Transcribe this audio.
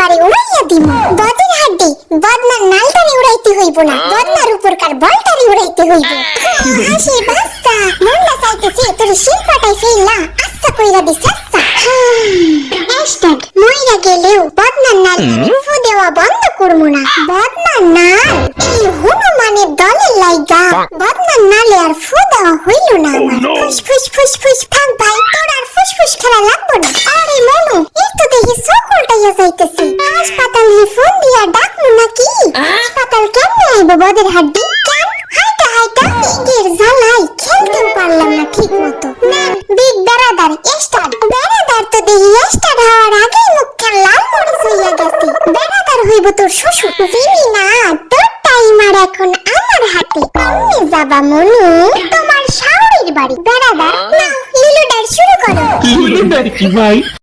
একবারে উড়াইয়া দিম। বদের হাড্ডি বদনার নালটারে উড়াইতে হইব না, বদনার উপরকার বলটারে উড়াইতে হইব। হাসি বাস্তা মনটা চাইতেছে তোর শিল্পটাই ফেললা আচ্ছা কইরা দিস আচ্ছা। হ্যাশট্যাগ মইরা গেলেও বদনার নাল ফু দেওয়া বন্ধ করবো না। বদনার নাল এই হনুমানের দলের লাইগা বদনার নালে আর ফু দেওয়া হইল না আমার। ফুস ফুস ফুস ফুস থাক ভাই, তোর আর ফুসফুস খেলা লাগবো না। আরে মনু এই তো দেখি সকলটাইয়া যাইতেছে। হাসপাতালে ফোন দিয়া ডাকমু নাকি? হাসপাতাল কেমনে আইব বদের হাড্ডি? কেন হাইটা হাইটা ইগের জ্বালাই খেলতেও পারলাম না ঠিক মতো। নেন বিগ বেড়াদার স্টার্ট। বেড়াদার তো দেখি স্টার্ট হওয়ার আগেই মুখখান লাল মরিচ হইয়া গেছে। বেড়াদার হইব তোর শ্বশুর। চিনি না তোর টাইম আর এখন আমার হাতে। কমে যাবা মনু, তোমার শাওরির বাড়ি। বেড়াদার নাও লিলুডার শুরু করো। লিলুডার কি ভাই?